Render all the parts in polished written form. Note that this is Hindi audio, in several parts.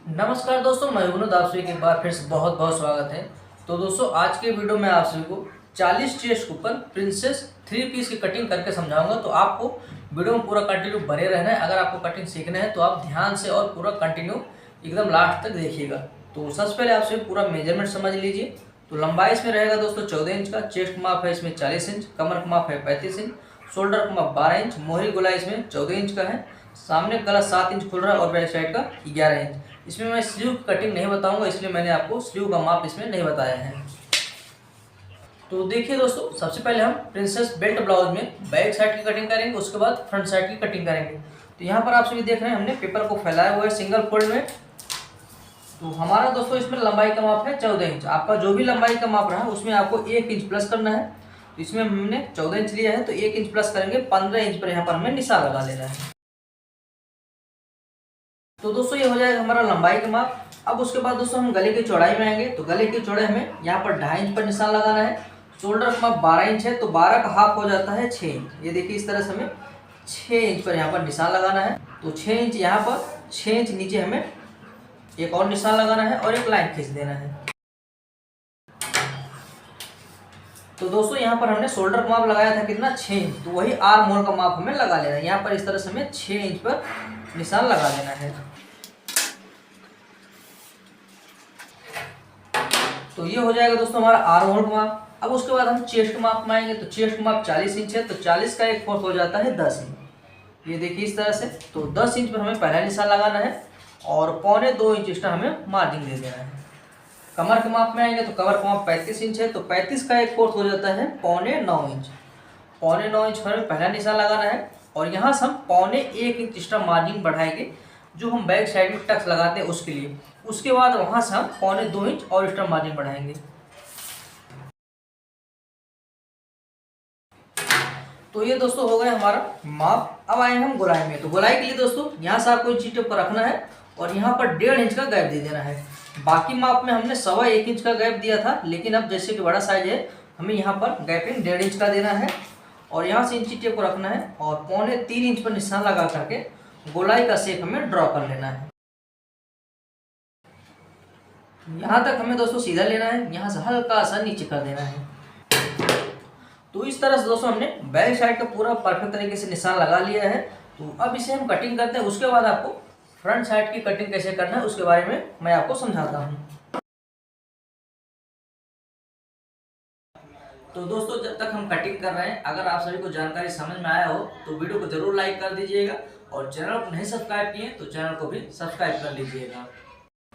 नमस्कार दोस्तों, मैं विनोद आप सभी के एक बार फिर से बहुत बहुत स्वागत है। तो दोस्तों, आज के वीडियो में आप सभी को 40 चेस्ट कूपन प्रिंसेस 3 पीस की कटिंग करके समझाऊंगा। तो आपको वीडियो में पूरा कंटिन्यू बने रहना है। अगर आपको कटिंग सीखना है तो आप ध्यान से और पूरा कंटिन्यू एकदम लास्ट तक देखिएगा। तो सबसे पहले आप सभी पूरा मेजरमेंट समझ लीजिए। तो लंबाई इसमें रहेगा दोस्तों 14 इंच का, चेस्ट माप है इसमें 40 इंच, कमर का माप है 35 इंच, शोल्डर का माप 12 इंच, मोहरी गोलाई इसमें 14 इंच का है, सामने गला 7 इंच खुल रहा है और बैक साइड का 11 इंच। इसमें मैं स्लीव की कटिंग नहीं बताऊंगा, इसलिए मैंने आपको स्लीव का माप इसमें नहीं बताया है। तो देखिए दोस्तों, सबसे पहले हम प्रिंसेस बेल्ट ब्लाउज में बैक साइड की कटिंग करेंगे, उसके बाद फ्रंट साइड की कटिंग करेंगे। तो यहाँ पर आप सभी देख रहे हैं हमने पेपर को फैलाया हुआ है सिंगल फोल्ड में। तो हमारा दोस्तों इसमें लंबाई का माप है 14 इंच। आपका जो भी लंबाई का माप रहा है उसमें आपको 1 इंच प्लस करना है। तो इसमें हमने 14 इंच लिया है तो 1 इंच प्लस करेंगे, 15 इंच पर यहाँ पर हमें निशान लगा लेना है। तो दोस्तों ये हो जाएगा हमारा लंबाई का माप। अब उसके बाद दोस्तों हम गले की चौड़ाई में आएंगे। तो गले की चौड़ाई हमें यहाँ पर 2.5 इंच पर निशान लगाना है। शोल्डर का माप 12 इंच है तो 12 का हाफ हो जाता है 6 इंच। ये देखिए इस तरह से हमें 6 इंच पर यहाँ पर निशान लगाना है। तो 6 इंच यहाँ पर, 6 इंच नीचे हमें एक और निशान लगाना है और एक लाइन खींच देना है। तो दोस्तों यहाँ पर हमने शोल्डर का माप लगाया था कितना, 6 इंच। तो वही आर्म होल का माप हमें लगा लेना है। यहाँ पर इस तरह से हमें 6 इंच पर निशान लगा देना है। तो ये हो जाएगा दोस्तों हमारा आर्म होल का माप। अब उसके बाद हम चेस्ट के माप में आएंगे। तो चेस्ट का माप 40 इंच है तो 40 का 1/4 हो जाता है 10 इंच। ये देखिए इस तरह से। तो 10 इंच पर हमें पहला निशान लगाना है और 1.25 इंच एक्स्ट्रा हमें मार्जिन दे देना है। कमर के माप में आएंगे तो कमर का माप 35 इंच है तो 35 का 1/4 हो जाता है 8.25 इंच। 8.25 इंच पर हमें पहला निशान लगाना है और यहाँ से हम 1.25 इंच एक्स्ट्रा मार्जिन बढ़ाएंगे, जो हम बैक साइड में टक्स लगाते हैं उसके लिए। उसके बाद वहाँ से हम 2.25 इंच और एक्स्ट्रा मार्जिन बढ़ाएंगे। तो ये दोस्तों हो गया हमारा माप। अब आए हम गोलाई में। तो गोलाई के लिए दोस्तों यहाँ से आपको इंची टेप पर रखना है और यहाँ पर 1.5 इंच का गैप दे देना है। बाकी माप में हमने 1.25 इंच का गैप दिया था, लेकिन अब जैसे कि बड़ा साइज है हमें यहाँ पर गैपिंग 1.5 इंच का देना है और यहाँ से इंची टेप को रखना है और 2.25 इंच पर निशान लगा करके गोलाई का शेप हमें ड्रॉ कर लेना है। यहाँ तक हमें दोस्तों सीधा लेना है, यहाँ से हल्का सा नीचे कर देना है। तो इस तरह से दोस्तों हमने बैक साइड का पूरा परफेक्ट तरीके से निशान लगा लिया है। तो अब इसे हम कटिंग करते हैं। उसके बाद आपको फ्रंट साइड की कटिंग कैसे करना है उसके बारे में मैं आपको समझाता हूँ। तो दोस्तों जब तक हम कटिंग कर रहे हैं, अगर आप सभी को जानकारी समझ में आया हो तो वीडियो को जरूर लाइक कर दीजिएगा और चैनल को नहीं सब्सक्राइब किए तो चैनल को भी सब्सक्राइब कर लीजिएगा।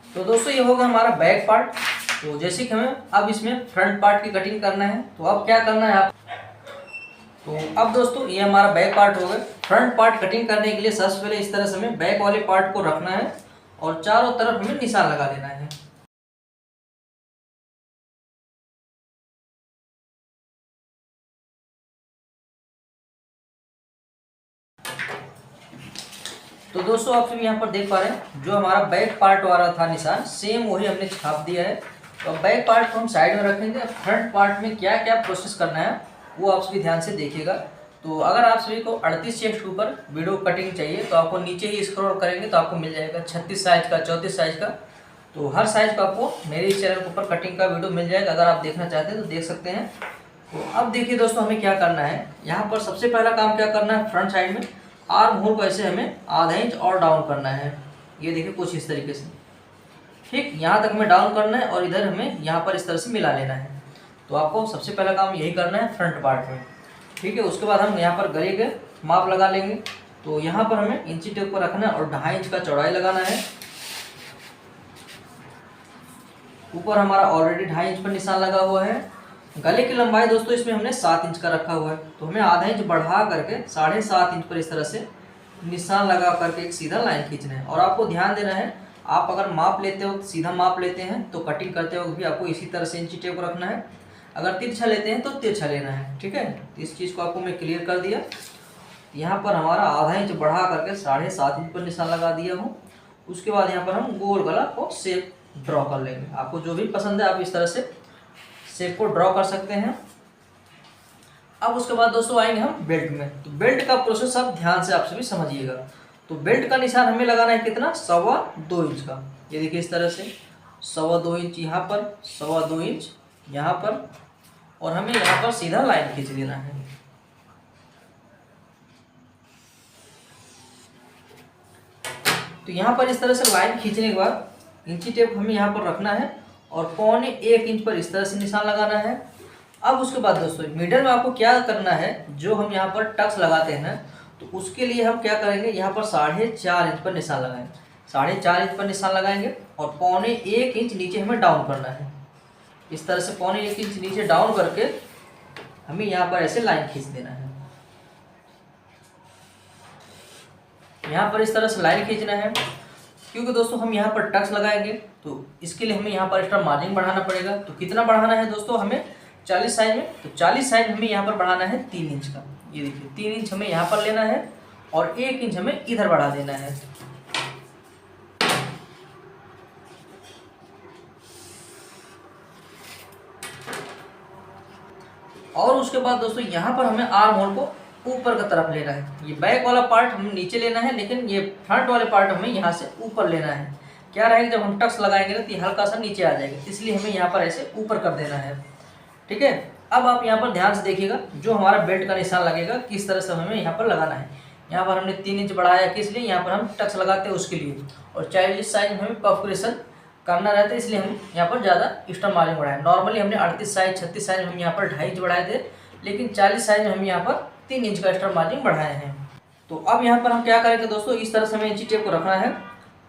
तो दोस्तों ये होगा हमारा बैक पार्ट। तो जैसे कि हमें अब इसमें फ्रंट पार्ट की कटिंग करना है, तो अब क्या करना है आप। तो अब दोस्तों ये हमारा बैक पार्ट हो गया। फ्रंट पार्ट कटिंग करने के लिए सबसे पहले इस तरह से हमें बैक वाले पार्ट को रखना है और चारों तरफ हमें निशान लगा देना है। तो दोस्तों आप सभी यहाँ पर देख पा रहे हैं जो हमारा बैक पार्ट वाला था निशान, सेम वही हमने छाप दिया है। तो बैक पार्ट को हम साइड में रखेंगे। फ्रंट पार्ट में क्या क्या प्रोसेस करना है वो आप सभी ध्यान से देखिएगा। तो अगर आप सभी को 38 चेस्ट के ऊपर वीडियो कटिंग चाहिए तो आपको नीचे ही स्क्रॉल करेंगे तो आपको मिल जाएगा 36 साइज का, 34 साइज का। तो हर साइज का आपको मेरे इस चैनल के ऊपर कटिंग का वीडियो मिल जाएगा। अगर आप देखना चाहते हैं तो देख सकते हैं। तो अब देखिए दोस्तों हमें क्या करना है। यहाँ पर सबसे पहला काम क्या करना है, फ्रंट साइड में आर्म होल को ऐसे हमें आधा इंच और डाउन करना है। ये देखिए कुछ इस तरीके से, ठीक यहाँ तक हमें डाउन करना है और इधर हमें यहाँ पर इस तरह से मिला लेना है। तो आपको सबसे पहला काम यही करना है फ्रंट पार्ट में, ठीक है। उसके बाद हम यहाँ पर गले के माप लगा लेंगे। तो यहाँ पर हमें इंची टेप पर रखना है और 2.5 इंच का चौड़ाई लगाना है। ऊपर हमारा ऑलरेडी 2.5 इंच पर निशान लगा हुआ है। गले की लंबाई दोस्तों इसमें हमने 7 इंच का रखा हुआ है, तो हमें आधा इंच बढ़ा करके 7.5 इंच पर इस तरह से निशान लगा करके एक सीधा लाइन खींचना है। और आपको ध्यान देना है, आप अगर माप लेते हो सीधा माप लेते हैं तो कटिंग करते वक्त भी आपको इसी तरह से इंची टेप रखना है। अगर तिरछा लेते हैं तो तिरछा लेना है, ठीक है। तो इस चीज़ को आपको मैं क्लियर कर दिया। यहाँ पर हमारा आधा इंच बढ़ा करके 7.5 इंच पर निशान लगा दिया हूँ। उसके बाद यहाँ पर हम गोल गला को शेप ड्रॉ कर लेंगे। आपको जो भी पसंद है आप इस तरह से शेप को ड्रॉ कर सकते हैं। अब उसके बाद दोस्तों आएंगे हम बेल्ट में। तो बेल्ट का प्रोसेस आप ध्यान से आप सभी समझिएगा। तो बेल्ट का निशान हमें लगाना है कितना, 2.25 इंच का। ये देखिए इस तरह से 2.25 इंच यहाँ पर, 2.25 इंच यहाँ पर, और हमें यहाँ पर सीधा लाइन खींच देना है। तो यहाँ पर इस तरह से लाइन खींचने के बाद इंची टेप हमें यहाँ पर रखना है और 1.25 इंच पर इस तरह से निशान लगाना है। अब उसके बाद दोस्तों मिडल में आपको क्या करना है, जो हम यहाँ पर टक्स लगाते हैं ना, तो उसके लिए हम क्या करेंगे, यहाँ पर 4.5 इंच पर निशान लगाएंगे। 4.5 इंच पर निशान लगाएंगे और 1.25 इंच नीचे हमें डाउन करना है। इस तरह से 1.25 इंच नीचे डाउन करके हमें यहाँ पर ऐसे लाइन खींच देना है। यहाँ पर इस तरह से लाइन खींचना है, क्योंकि दोस्तों हम यहाँ पर टक्स लगाएंगे तो इसके लिए हमें यहाँ पर एक्स्ट्रा मार्जिन बढ़ाना पड़ेगा। तो कितना बढ़ाना है दोस्तों, हमें 40 साइज में, तो 40 साइज हमें यहाँ पर बढ़ाना है 3 इंच का। ये देखिए 3 इंच हमें यहाँ पर लेना है और 1 इंच हमें इधर बढ़ा देना है। और उसके बाद दोस्तों यहाँ पर हमें आर्म होल को ऊपर की तरफ लेना है। ये बैक वाला पार्ट हमें नीचे लेना है, लेकिन ये फ्रंट वाले पार्ट हमें यहाँ से ऊपर लेना है। क्या रहेगा, जब हम टक्स लगाएंगे ना तो ये हल्का सा नीचे आ जाएगा, इसलिए हमें यहाँ पर ऐसे ऊपर कर देना है। ठीक है, अब आप यहाँ पर ध्यान से देखिएगा, जो हमारा बेल्ट का निशान लगेगा किस तरह से हमें यहाँ पर लगाना है। यहाँ पर हमने 3 इंच बढ़ाया, किस लिए, यहाँ पर हम टक्स लगाते हैं उसके लिए, और 40 साइज में हमें परफोरेशन करना रहता है, इसलिए हम यहाँ पर ज़्यादा एक्स्ट्रा मार्जिन बढ़ाए। नॉर्मली हमने 38 साइज 36 साइज में हम यहाँ पर 2.5 इंच बढ़ाए थे, लेकिन 40 साइज में हम यहाँ पर 3 इंच का एक्स्ट्रा मार्जिन बढ़ाए हैं। तो अब यहाँ पर हम क्या करेंगे दोस्तों, इस तरह से हमें इंची टेप को रखना है।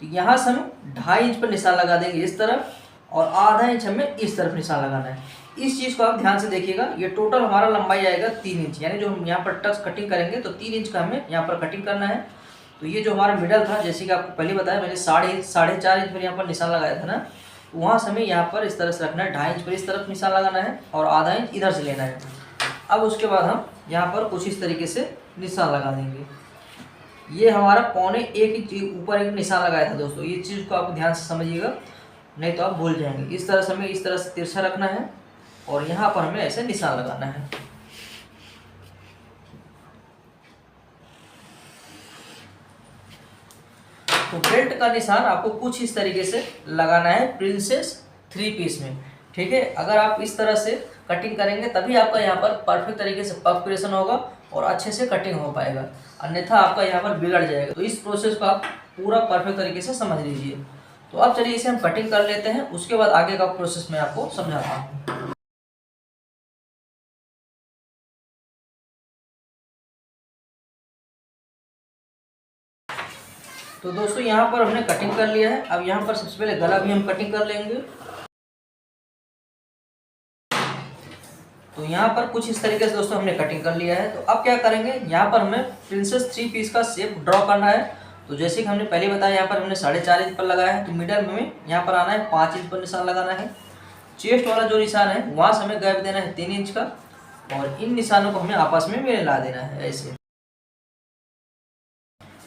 तो यहाँ से हम 2.5 इंच पर निशान लगा देंगे इस तरफ, और आधा इंच हमें इस तरफ निशान लगाना है। इस चीज़ को आप ध्यान से देखिएगा, ये टोटल हमारा लंबाई आएगा 3 इंच, यानी जो हम यहाँ पर टक्स कटिंग करेंगे तो 3 इंच का हमें यहाँ पर कटिंग करना है। तो ये जो हमारा मिडल था, जैसे कि आपको पहले बताया मैंने 4.5 इंच पर यहाँ पर निशान लगाया था ना, तो वहाँ से हमें यहाँ पर इस तरह से रखना है। 2.5 इंच पर इस तरफ निशान लगाना है और आधा इंच इधर से लेना है। अब उसके बाद हम यहाँ पर कुछ इस तरीके से निशान लगा देंगे। ये हमारा 1.25 इंच ऊपर एक निशान लगाया था दोस्तों, ये चीज़ को आप ध्यान से समझिएगा, नहीं तो आप भूल जाएंगे। इस तरह से हमें इस तरह से तिरछा रखना है और यहाँ पर हमें ऐसे निशान लगाना है। तो बेल्ट का निशान आपको कुछ इस तरीके से लगाना है प्रिंसेस 3 पीस में। ठीक है, अगर आप इस तरह से कटिंग करेंगे तभी आपका यहाँ पर परफेक्ट तरीके से पफ क्रिएशन होगा और अच्छे से कटिंग हो पाएगा, अन्यथा आपका यहाँ पर बिगड़ जाएगा। तो इस प्रोसेस को आप पूरा परफेक्ट तरीके से समझ लीजिए। तो अब चलिए इसे हम कटिंग कर लेते हैं, उसके बाद आगे का प्रोसेस मैं आपको समझाता हूँ। तो दोस्तों यहाँ पर हमने कटिंग कर लिया है। अब यहाँ पर सबसे पहले गला भी हम कटिंग कर लेंगे। तो यहाँ पर कुछ इस तरीके से दोस्तों हमने कटिंग कर लिया है। तो अब क्या करेंगे, यहाँ पर हमें प्रिंसेस 3 पीस का शेप ड्रॉ करना है। तो जैसे कि हमने पहले बताया, यहाँ पर हमने 4.5 इंच पर लगाया है, तो मिडल में हमें यहाँ पर आना है 5 इंच पर निशान लगाना है। चेस्ट वाला जो निशान है वहाँ से हमें गैप देना है 3 इंच का, और इन निशानों को हमें आपस में मिला देना है ऐसे।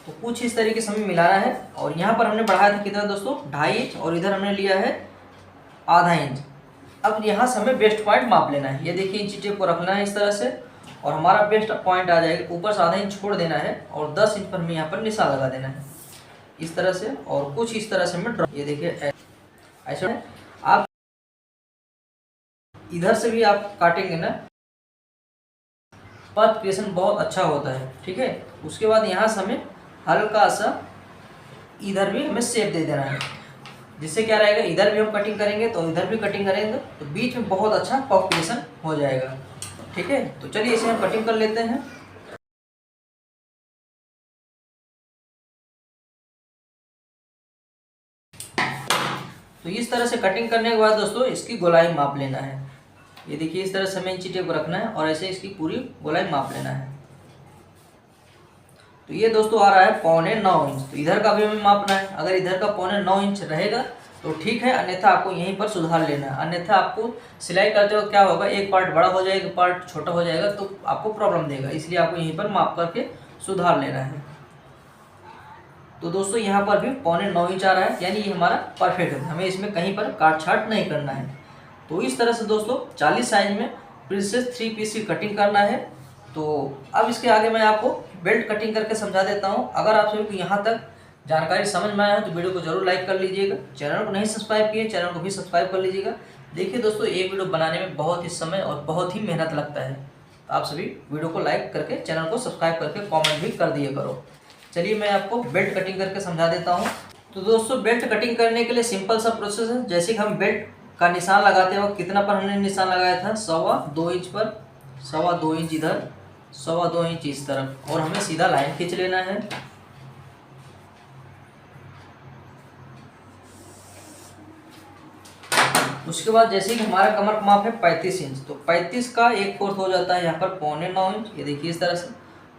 तो कुछ इस तरीके से हमें मिलाना है। और यहाँ पर हमने बढ़ाया था कितना दोस्तों, 2.5 इंच, और इधर हमने लिया है आधा इंच। अब यहाँ से हमें बेस्ट पॉइंट माप लेना है। ये देखिए इंची टेप को रखना है इस तरह से, और हमारा बेस्ट पॉइंट आ जाएगा। ऊपर से आधा इंच छोड़ देना है और 10 इंच पर हमें यहाँ पर निशान लगा देना है इस तरह से। और कुछ इस तरह से हमें ड्रॉ, ये देखिए ऐसा। आप इधर से भी आप काटेंगे ना, पथ क्रिएशन बहुत अच्छा होता है। ठीक है, उसके बाद यहाँ से हमें हल्का सा इधर भी हमें शेप दे देना है, जिससे क्या रहेगा, इधर भी हम कटिंग करेंगे तो इधर भी कटिंग करेंगे तो बीच में बहुत अच्छा पफ क्रिएशन हो जाएगा। ठीक है, तो चलिए इसे हम कटिंग कर लेते हैं। तो इस तरह से कटिंग करने के बाद दोस्तों इसकी गोलाई माप लेना है। ये देखिए इस तरह से हमें इंची टेप रखना है और ऐसे इसकी पूरी गोलाई माप लेना है। तो ये दोस्तों आ रहा है 9.25 इंच। तो इधर का भी हमें मापना है। अगर इधर का 9.25 इंच रहेगा तो ठीक है, अन्यथा आपको यहीं पर सुधार लेना है। अन्यथा आपको सिलाई करते वक्त क्या होगा, एक पार्ट बड़ा हो जाएगा, पार्ट छोटा हो जाएगा, तो आपको प्रॉब्लम देगा। इसलिए आपको यहीं पर माप करके सुधार लेना है। तो दोस्तों यहाँ पर भी 9.25 इंच आ रहा है, यानी ये हमारा परफेक्ट है। हमें इसमें कहीं पर काट छाट नहीं करना है। तो इस तरह से दोस्तों 40 साइज में प्रिंसेस 3 पीस की कटिंग करना है। तो अब इसके आगे मैं आपको बेल्ट कटिंग करके समझा देता हूँ। अगर आप सभी को यहाँ तक जानकारी समझ में आया हो तो वीडियो को जरूर लाइक कर लीजिएगा। चैनल को नहीं सब्सक्राइब किए, चैनल को भी सब्सक्राइब कर लीजिएगा। देखिए दोस्तों, एक वीडियो बनाने में बहुत ही समय और बहुत ही मेहनत लगता है, तो आप सभी वीडियो को लाइक करके चैनल को सब्सक्राइब करके कमेंट भी कर दिया करो। चलिए मैं आपको बेल्ट कटिंग करके समझा देता हूँ। तो दोस्तों, बेल्ट कटिंग करने के लिए सिंपल सा प्रोसेस है। जैसे कि हम बेल्ट का निशान लगाते वक्त कितना पर हमने निशान लगाया था, 2.25 इंच पर, 2.25 इंच इधर, 2.25 इंच इस तरफ, और हमें सीधा लाइन खींच लेना है। उसके बाद जैसे कि हमारा कमर का माप है 35 इंच, तो 35 का 1/4 हो जाता है यहाँ पर 8.25 इंच। ये देखिए इस तरह से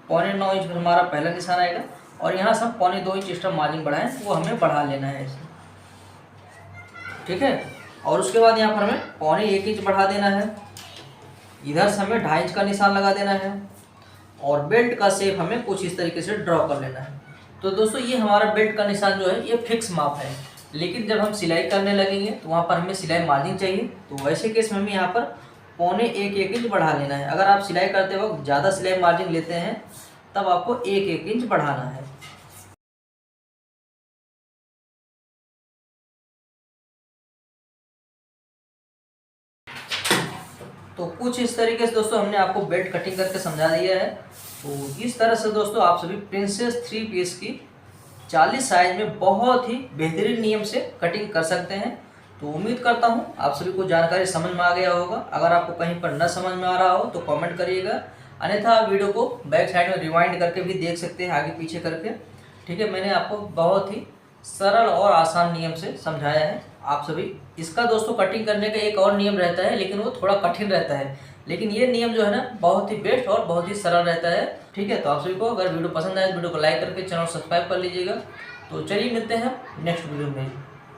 8.25 इंच पर हमारा पहला निशान आएगा, और यहाँ से हम 2.25 इंच एक्स्ट्रा मार्जिन बढ़ाएं, वो हमें बढ़ा लेना है ऐसे, ठीक है। और उसके बाद यहाँ पर हमें 1.25 इंच बढ़ा देना है। इधर से हमें 2.5 इंच का निशान लगा देना है, और बेल्ट का शेप हमें कुछ इस तरीके से ड्रॉ कर लेना है। तो दोस्तों, ये हमारा बेल्ट का निशान जो है ये फिक्स माप है, लेकिन जब हम सिलाई करने लगेंगे तो वहाँ पर हमें सिलाई मार्जिन चाहिए। तो वैसे केस में हमें यहाँ पर 1.25 इंच बढ़ा लेना है। अगर आप सिलाई करते वक्त ज़्यादा सिलाई मार्जिन लेते हैं तब आपको 1 इंच बढ़ाना है। तो कुछ इस तरीके से दोस्तों हमने आपको बेल्ट कटिंग करके समझा दिया है। तो इस तरह से दोस्तों आप सभी प्रिंसेस 3 पीस की 40 साइज में बहुत ही बेहतरीन नियम से कटिंग कर सकते हैं। तो उम्मीद करता हूं आप सभी को जानकारी समझ में आ गया होगा। अगर आपको कहीं पर न समझ में आ रहा हो तो कमेंट करिएगा, अन्यथा वीडियो को बैक साइड में रिवाइंड करके भी देख सकते हैं, आगे पीछे करके, ठीक है। मैंने आपको बहुत ही सरल और आसान नियम से समझाया है। आप सभी इसका दोस्तों कटिंग करने का एक और नियम रहता है, लेकिन वो थोड़ा कठिन रहता है, लेकिन ये नियम जो है ना बहुत ही बेस्ट और बहुत ही सरल रहता है, ठीक है। तो आप सभी को अगर वीडियो पसंद आए तो वीडियो को लाइक करके चैनल सब्सक्राइब कर लीजिएगा। तो चलिए मिलते हैं नेक्स्ट वीडियो में।